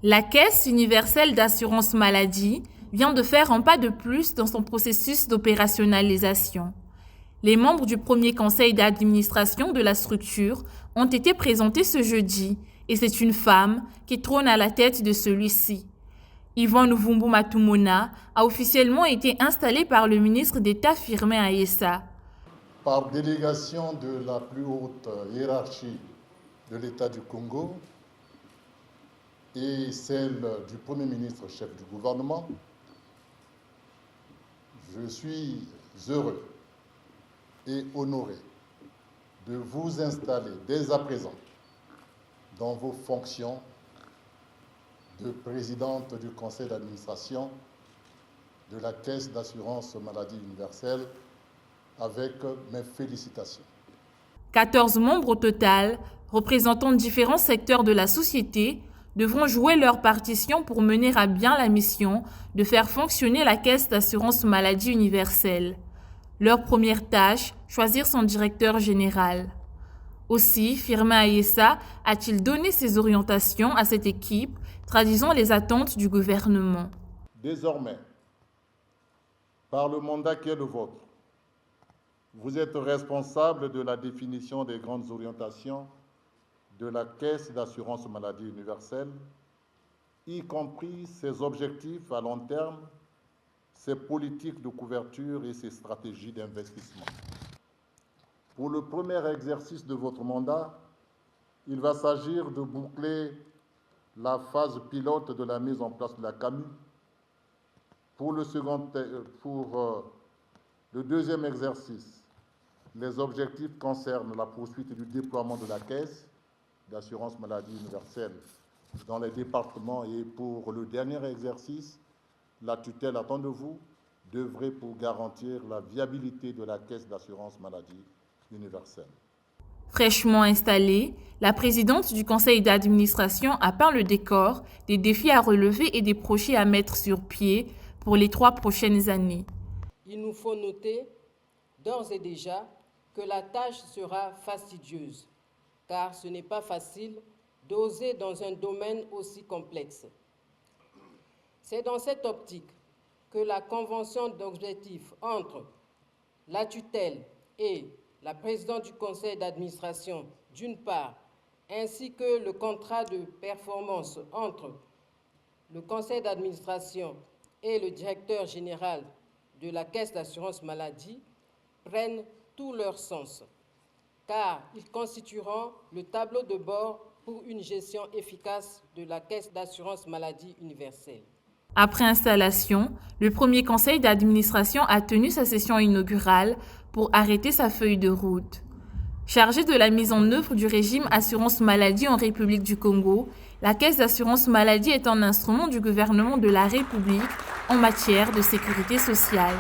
La Caisse universelle d'assurance maladie vient de faire un pas de plus dans son processus d'opérationnalisation. Les membres du premier conseil d'administration de la structure ont été présentés ce jeudi et c'est une femme qui trône à la tête de celui-ci. Yvonne Vumbu-Matumona a officiellement été installée par le ministre d'État Firmin Aïssa. Par délégation de la plus haute hiérarchie de l'État du Congo et celle du Premier ministre chef du gouvernement, je suis heureux et honoré de vous installer dès à présent dans vos fonctions de présidente du conseil d'administration de la Caisse d'assurance maladie universelle avec mes félicitations. 14 membres au total, représentant différents secteurs de la société, devront jouer leur partition pour mener à bien la mission de faire fonctionner la Caisse d'assurance maladie universelle. Leur première tâche, choisir son directeur général. Aussi, Firmin Aïssa a-t-il donné ses orientations à cette équipe, traduisant les attentes du gouvernement. Désormais, par le mandat qui est le vôtre, vous êtes responsable de la définition des grandes orientations de la Caisse d'assurance maladie universelle, y compris ses objectifs à long terme, ses politiques de couverture et ses stratégies d'investissement. Pour le premier exercice de votre mandat, il va s'agir de boucler la phase pilote de la mise en place de la CAMU. Pour le deuxième exercice, les objectifs concernent la poursuite du déploiement de la Caisse d'assurance maladie universelle dans les départements et pour le dernier exercice, la tutelle attend de vous d'œuvrer pour garantir la viabilité de la Caisse d'assurance maladie universelle. Fraîchement installée, la présidente du conseil d'administration a peint le décor des défis à relever et des projets à mettre sur pied pour les 3 prochaines années. Il nous faut noter d'ores et déjà que la tâche sera fastidieuse, car ce n'est pas facile d'oser dans un domaine aussi complexe. C'est dans cette optique que la convention d'objectifs entre la tutelle et la présidente du conseil d'administration, d'une part, ainsi que le contrat de performance entre le conseil d'administration et le directeur général de la Caisse d'assurance maladie, prennent tout leur sens, car ils constitueront le tableau de bord pour une gestion efficace de la Caisse d'assurance maladie universelle. Après installation, le premier conseil d'administration a tenu sa session inaugurale pour arrêter sa feuille de route. Chargée de la mise en œuvre du régime assurance maladie en République du Congo, la Caisse d'assurance maladie est un instrument du gouvernement de la République en matière de sécurité sociale.